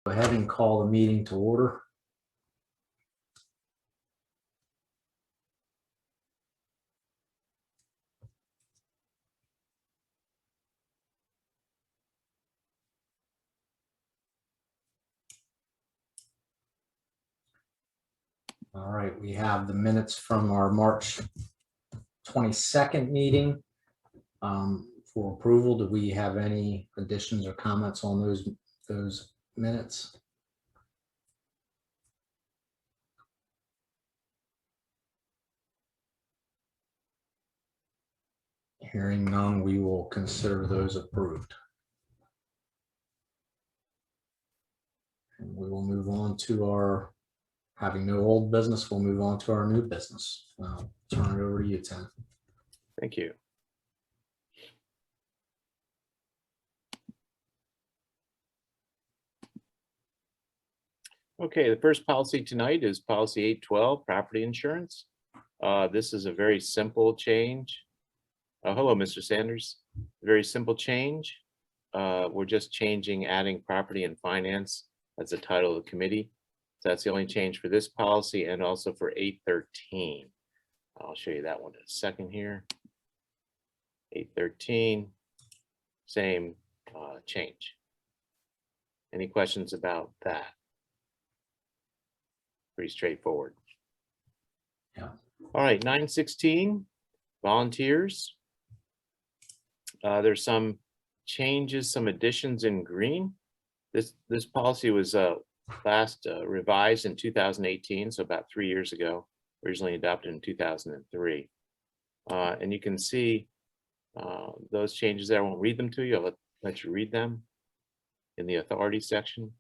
Go ahead and call the meeting to order. All right, we have the minutes from our March 22nd meeting for approval. Do we have any additions or comments on those minutes? Hearing none, we will consider those approved. And we will move on to our, having no old business, we'll move on to our new business. I'll turn it over to you, Tim. Thank you. Okay, the first policy tonight is policy 812, property insurance. This is a very simple change. Hello, Mr. Sanders. Very simple change. We're just changing, adding property and finance as the title of the committee. So that's the only change for this policy and also for 813. I'll show you that one in a second here. 813, same change. Any questions about that? Pretty straightforward. Yeah. All right, 916, volunteers. There's some changes, some additions in green. This policy was last revised in 2018, so about 3 years ago, originally adopted in 2003. And you can see those changes there. I won't read them to you. I'll let you read them in the authority section.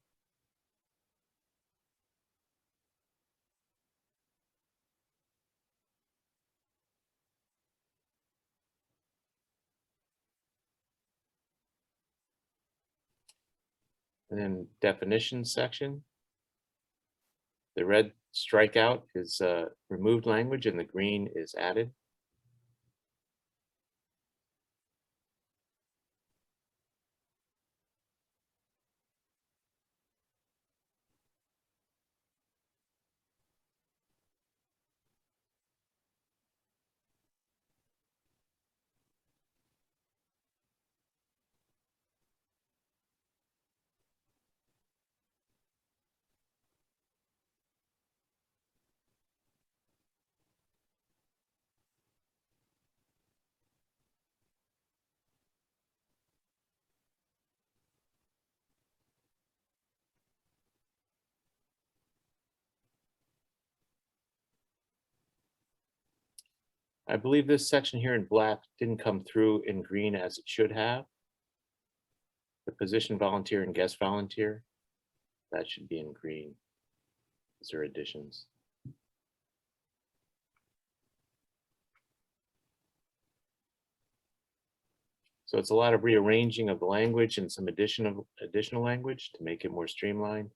And then definition section. The red strikeout is removed language and the green is added. I believe this section here in black didn't come through in green as it should have. The position volunteer and guest volunteer, that should be in green. These are additions. So it's a lot of rearranging of the language and some additional language to make it more streamlined.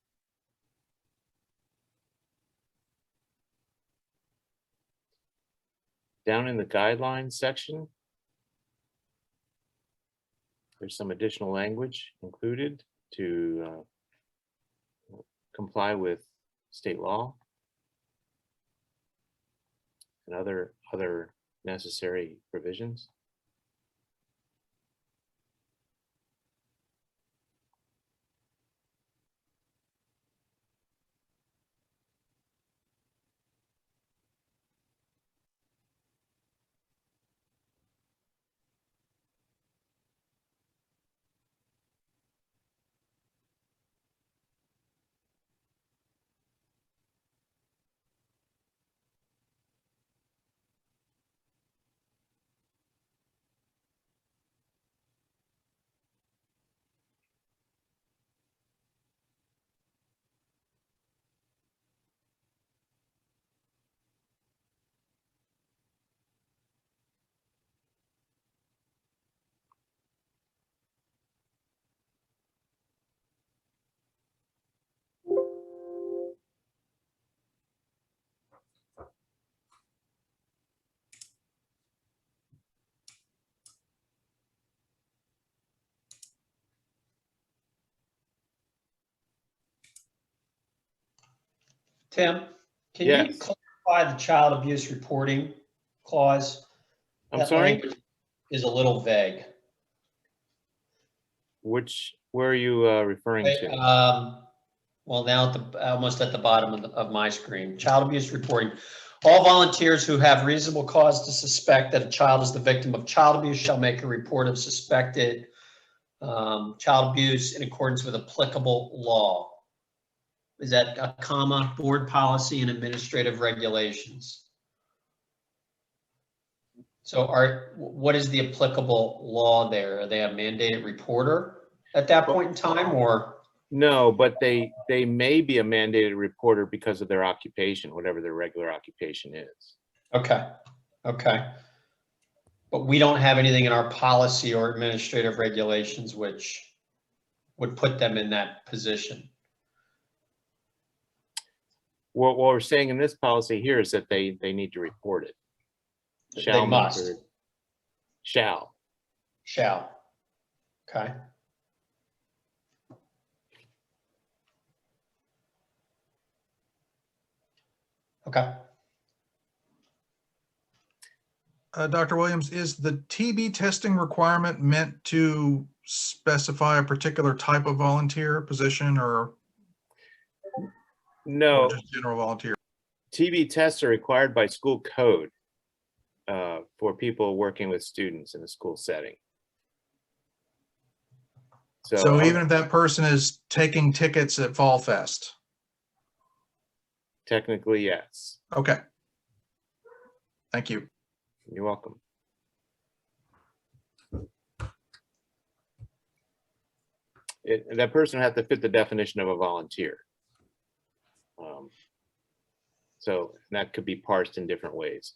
Down in the guidelines section, there's some additional language included to comply with state law and other necessary provisions. Tim, can you Yes. clarify the child abuse reporting clause? I'm That sorry, language is a little vague. where are you referring Wait, to? well, now almost at the bottom of my screen, child abuse reporting. All volunteers who have reasonable cause to suspect that a child is the victim of child abuse shall make a report of suspected child abuse in accordance with applicable law. Is that a comma, board policy and administrative regulations? So what is the applicable law there? Are they a mandated reporter at that point in time, or? No, but they may be a mandated reporter because of their occupation, whatever their regular occupation is. Okay, okay. But we don't have anything in our policy or administrative regulations which would put them in that position. What we're saying in this policy here is that they need to report it. They must. Shall. Shall. Okay. Okay. Dr. Williams, is the TB testing requirement meant to specify a particular type of volunteer position or No, just general volunteer? TB tests are required by school code for people working with students in a school setting. So even if that person is taking tickets at Fall Fest? Technically, yes. Okay. Thank you. You're welcome. That person has to fit the definition of a volunteer. So that could be parsed in different ways.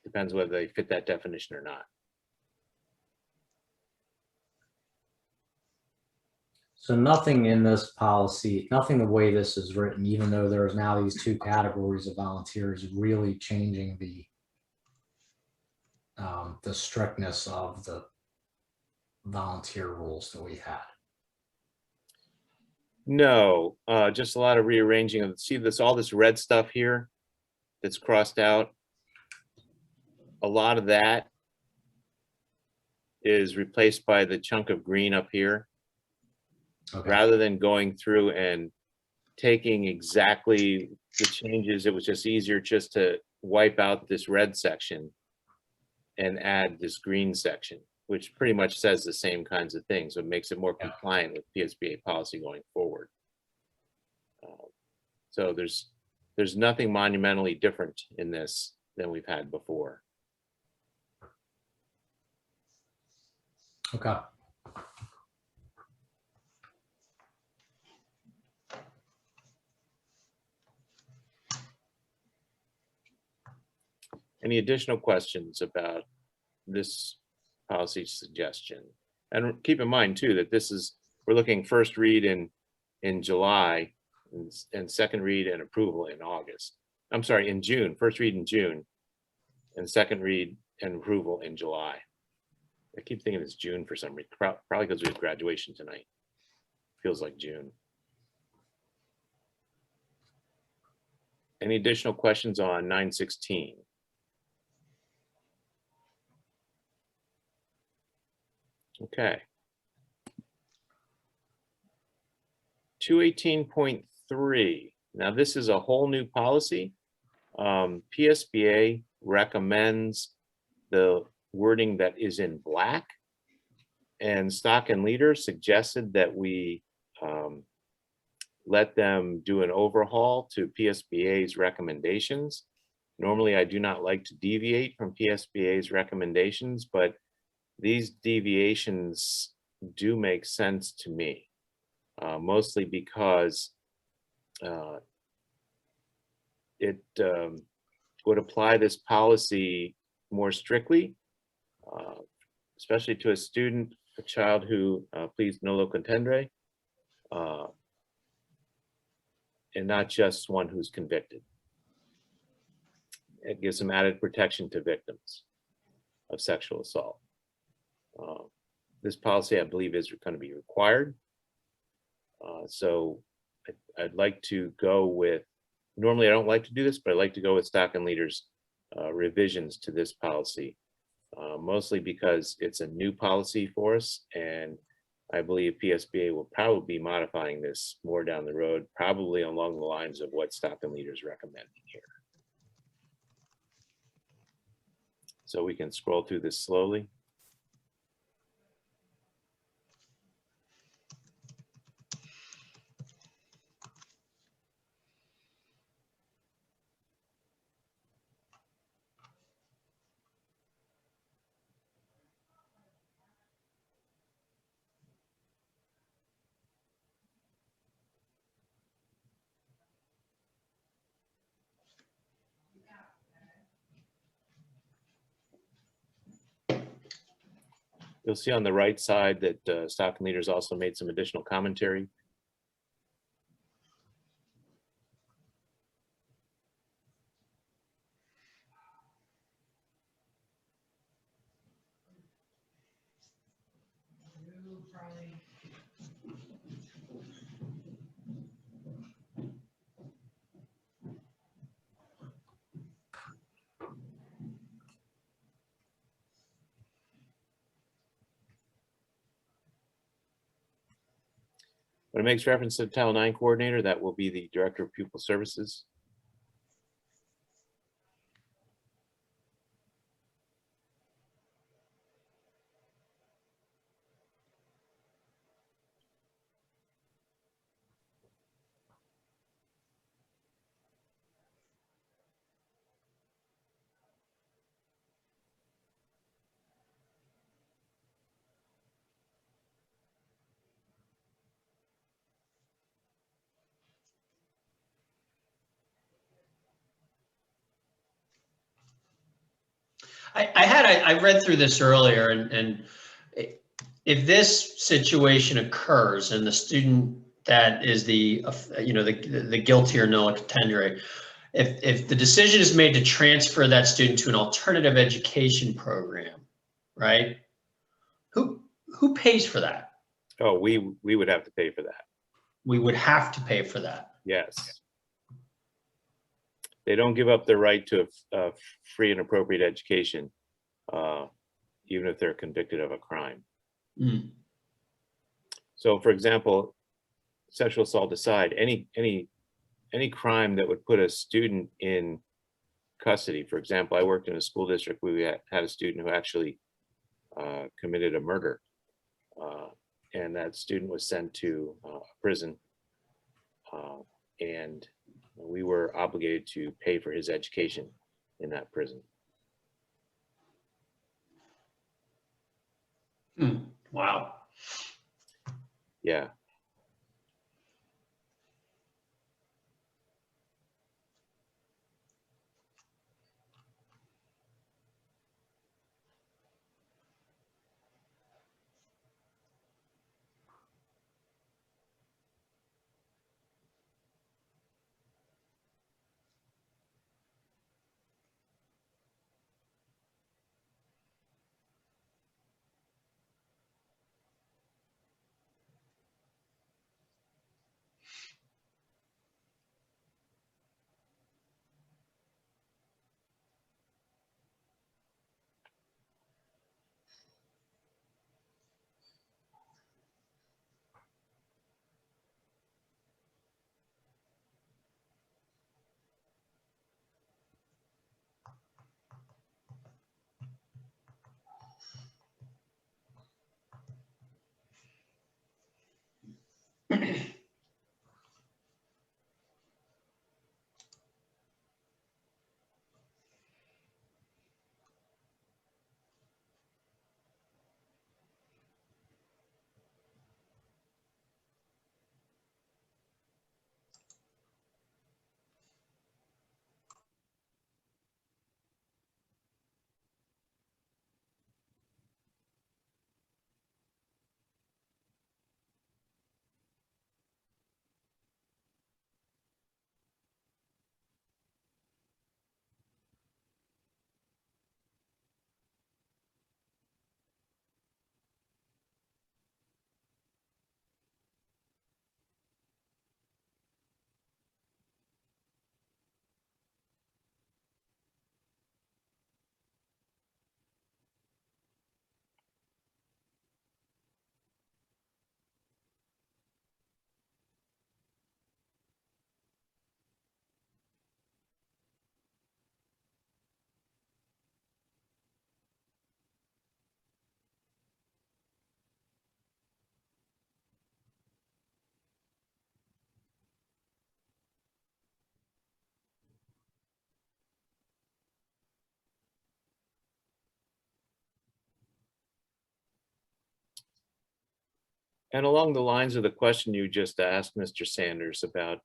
Depends whether they fit that definition or not. So nothing in this policy, nothing the way this is written, even though there's now these two categories of volunteers, really changing the strictness of the volunteer rules that we had. No, just a lot of rearranging of, see this, all this red stuff here that's crossed out. A lot of that is replaced by the chunk of green up here. Okay. Rather than going through and taking exactly the changes, it was just easier just to wipe out this red section and add this green section, which pretty much says the same kinds of things. So it makes it more compliant with PSBA policy going forward. So there's nothing monumentally different in this than we've had before. Okay. Any additional questions about this policy suggestion? And keep in mind too, that this is, we're looking first read in July and second read and approval in August. I'm sorry, in June, first read in June and second read and approval in July. I keep thinking it's June for some reason, probably because we have graduation tonight. Feels like June. Any additional questions on 916? Okay. 218.3. Now this is a whole new policy. PSBA recommends the wording that is in black, and Stock and Leader suggested that we let them do an overhaul to PSBA's recommendations. Normally, I do not like to deviate from PSBA's recommendations, but these deviations do make sense to me, mostly because it would apply this policy more strictly, especially to a student, a child who pleads nolo contendere, and not just one who's convicted. It gives some added protection to victims of sexual assault. This policy, I believe, is going to be required. So I'd like to go with, normally I don't like to do this, but I'd like to go with stock and leaders revisions to this policy. Mostly because it's a new policy for us, and I believe PSBA will probably be modifying this more down the road, probably along the lines of what stock and leaders recommending here. So we can scroll through this slowly. You'll see on the right side that stock and leaders also made some additional commentary. When it makes reference to the Title IX coordinator, that will be the Director of Pupil Services. I read through this earlier, and if this situation occurs and the student that is the guilty or nolli contendere, if the decision is made to transfer that student to an alternative education program, right? Who pays for that? Oh, we would have to pay for that. We would have to pay for that. Yes. They don't give up their right to a free and appropriate education, even if they're convicted of a crime. Mm. So, for example, sexual assault aside, any crime that would put a student in custody. For example, I worked in a school district where we had a student who actually committed a murder, and that student was sent to prison, and we were obligated to pay for his education in that prison. Wow. Yeah. And along the lines of the question you just asked, Mr. Sanders, about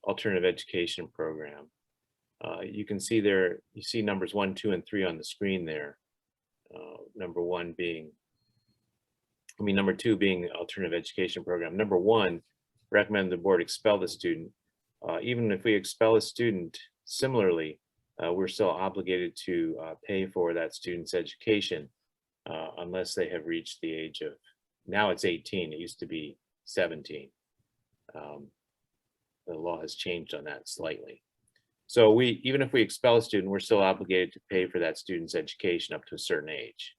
alternative education program, you can see there, you see numbers 1, 2, and 3 on the screen there. Number 2 being alternative education program. Number 1, recommend the board expel the student. Even if we expel a student, similarly, we're still obligated to pay for that student's education unless they have reached the age of, now it's 18, it used to be 17. The law has changed on that slightly. So even if we expel a student, we're still obligated to pay for that student's education up to a certain age.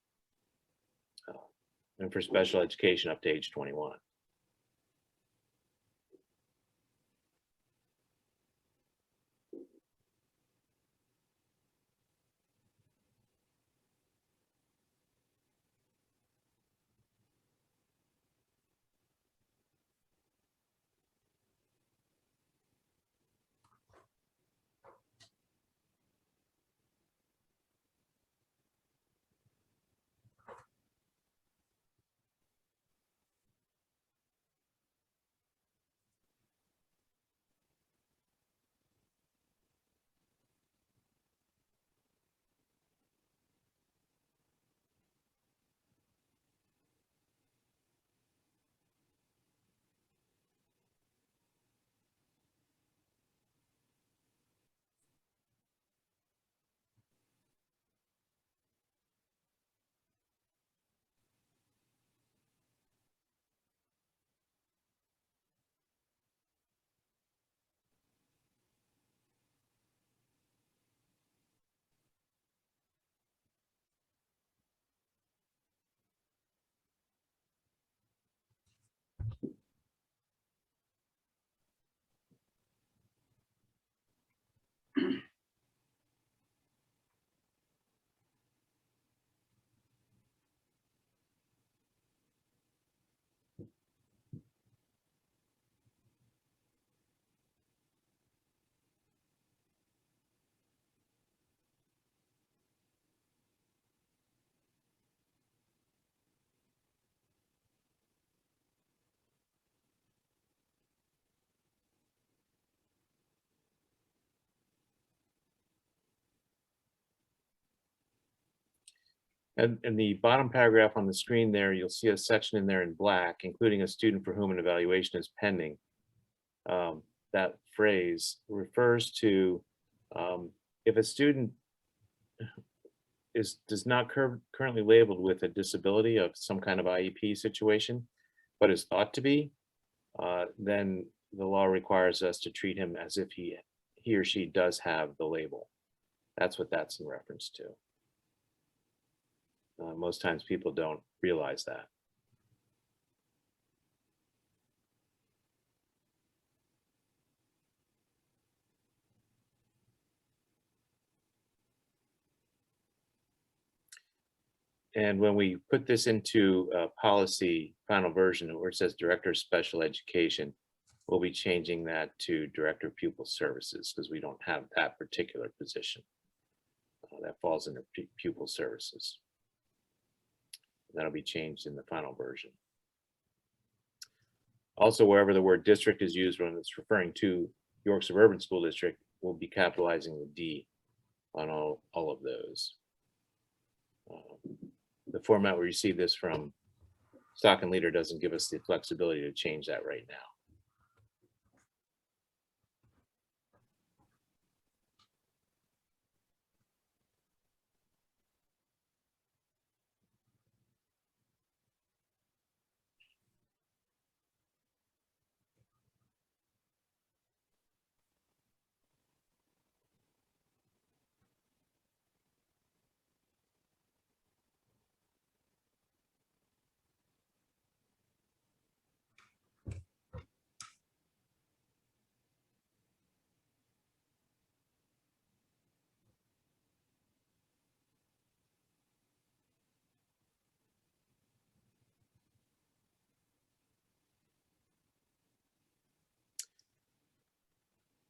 And for special education up to age 21. And in the bottom paragraph on the screen there, you'll see a section in there in black, including a student for whom an evaluation is pending. That phrase refers to if a student does not currently labeled with a disability of some kind of IEP situation, but is thought to be, then the law requires us to treat him as if he or she does have the label. That's what that's in reference to. Most times people don't realize that. And when we put this into policy final version where it says Director of Special Education, we'll be changing that to Director of Pupil Services because we don't have that particular position. That falls under Pupil Services. That'll be changed in the final version. Also, wherever the word district is used when it's referring to York Suburban School District, we'll be capitalizing the D on all of those. The format we received this from Stock and Leader doesn't give us the flexibility to change that right now.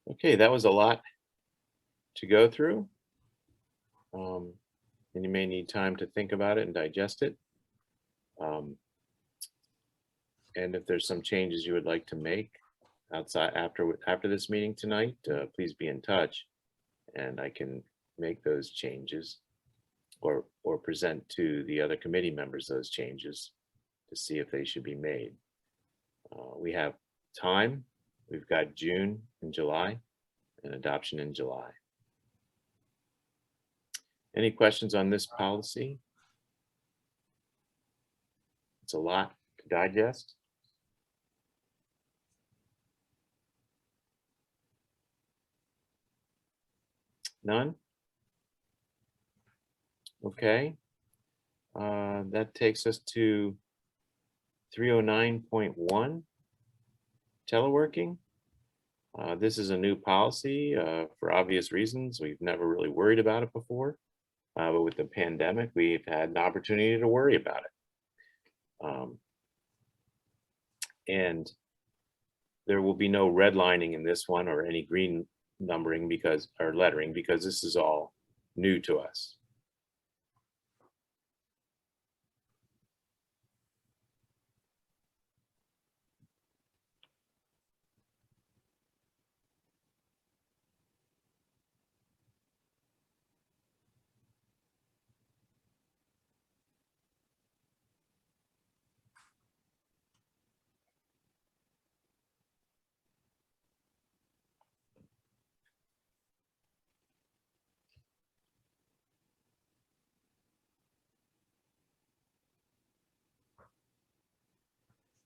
Okay, that was a lot to go through. And you may need time to think about it and digest it. And if there's some changes you would like to make outside after this meeting tonight, please be in touch and I can make those changes or present to the other committee members those changes to see if they should be made. We have time. We've got June and July and adoption in July. Any questions on this policy? It's a lot to digest. None? Okay. That takes us to 309.1, teleworking. This is a new policy for obvious reasons. We've never really worried about it before. But with the pandemic, we've had an opportunity to worry about it. And there will be no redlining in this one or any green numbering or lettering because this is all new to us.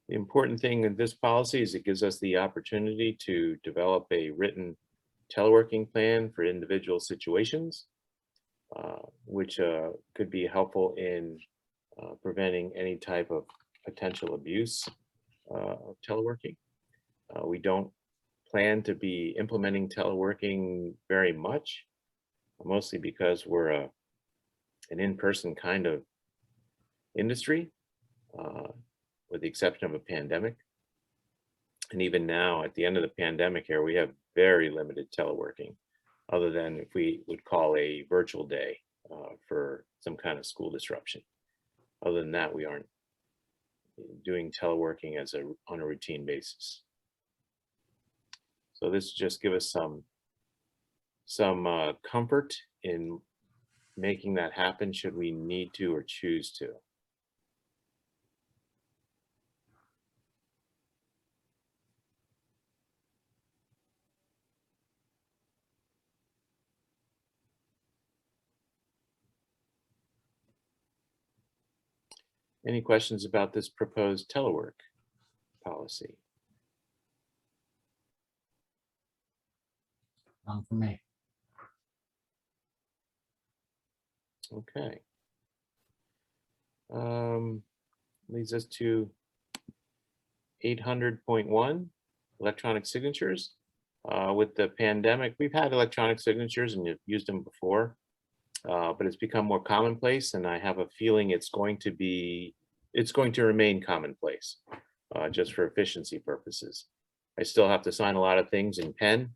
The important thing in this policy is it gives us the opportunity to develop a written teleworking plan for individual situations, which could be helpful in preventing any type of potential abuse of teleworking. We don't plan to be implementing teleworking very much, mostly because we're an in-person kind of industry. With the exception of a pandemic. And even now, at the end of the pandemic here, we have very limited teleworking, other than if we would call a virtual day for some kind of school disruption. Other than that, we aren't doing teleworking on a routine basis. So this just gives us some comfort in making that happen should we need to or choose to. Any questions about this proposed telework policy? None for me. Okay. Leads us to 800.1, electronic signatures. With the pandemic, we've had electronic signatures and you've used them before, but it's become more commonplace, and I have a feeling it's going to remain commonplace, just for efficiency purposes. I still have to sign a lot of things in pen,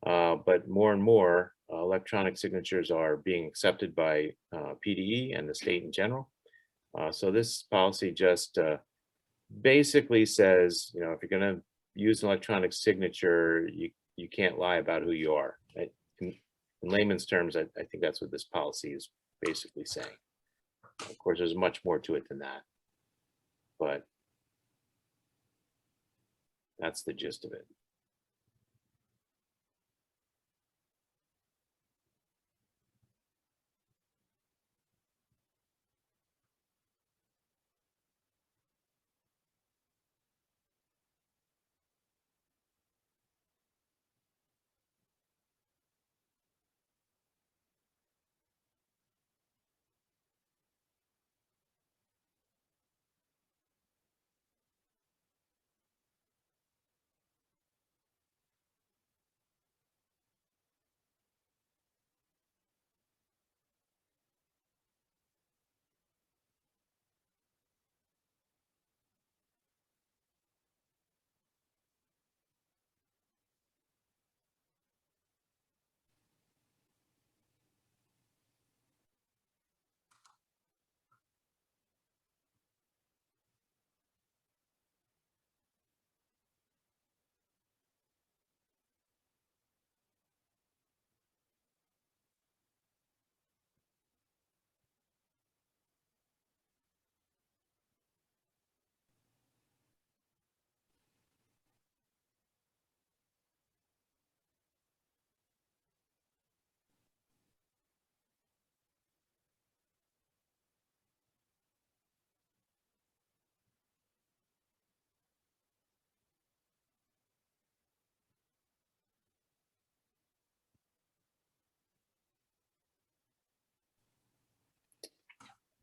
but more and more electronic signatures are being accepted by PDE and the state in general. So this policy just basically says, if you're going to use an electronic signature, you can't lie about who you are. In layman's terms, I think that's what this policy is basically saying. Of course, there's much more to it than that, but that's the gist of it.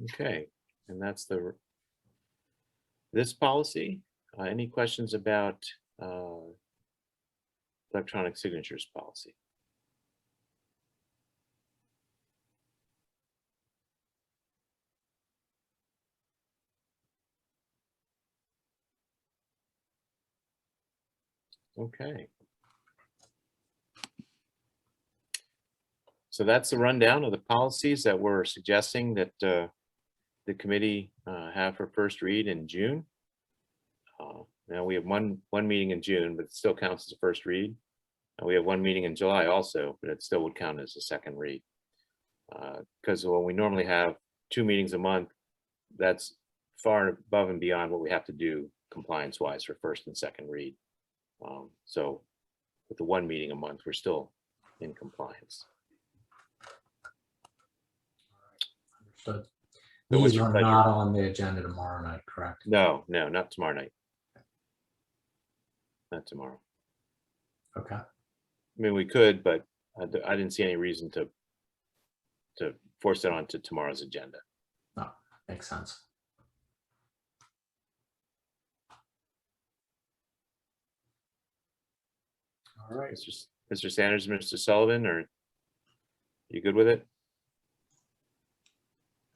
Okay, and that's this policy. Any questions about electronic signatures policy? Okay. So that's the rundown of the policies that we're suggesting that the committee have for first read in June. Now we have one meeting in June, but it still counts as a first read. We have one meeting in July also, but it still would count as a second read. Because when we normally have 2 meetings a month, that's far above and beyond what we have to do compliance-wise for first and second read. So with the 1 meeting a month, we're still in compliance. Understood. So what's These your are pleasure? not on the agenda tomorrow night, correct? No, not tomorrow night. Not tomorrow. Okay. I mean, we could, but I didn't see any reason to force it onto tomorrow's agenda. No, makes sense. All right. Mr. Sanders, Mr. Sullivan, are you good with it?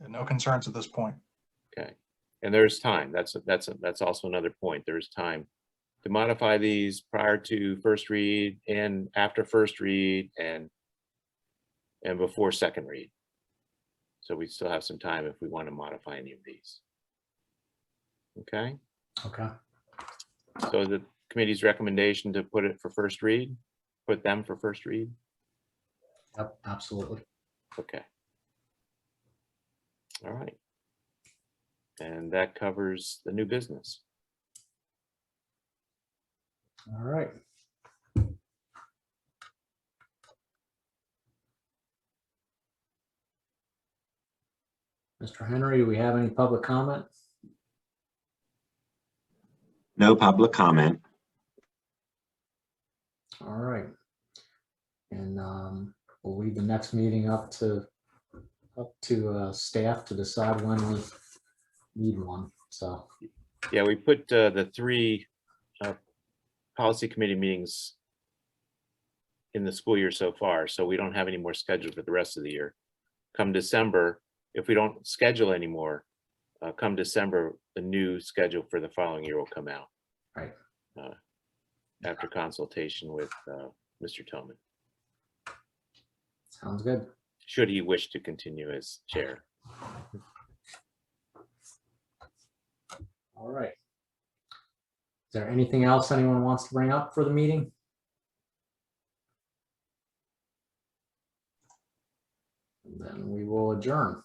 No concerns at this point. Okay. And there's time. That's also another point. There's time to modify these prior to first read and after first read and before second read. So we still have some time if we want to modify any of these. Okay. Okay. So the committee's recommendation to put it for first read, put them for first read. Yep, absolutely. Okay. All right. And that covers the new business. All right. Mr. Henry, do we have any public comment? No public comment. All right. And we'll leave the next meeting up to staff to decide when we need one. So, Yeah, we put the 3 policy committee meetings in the school year so far, so we don't have any more scheduled for the rest of the year. Come December, if we don't schedule anymore, come December, the new schedule for the following year will come out. right. After consultation with Mr. Tillman, Sounds good. should he wish to continue as chair. All right. Is there anything else anyone wants to bring up for the meeting? Then we will adjourn.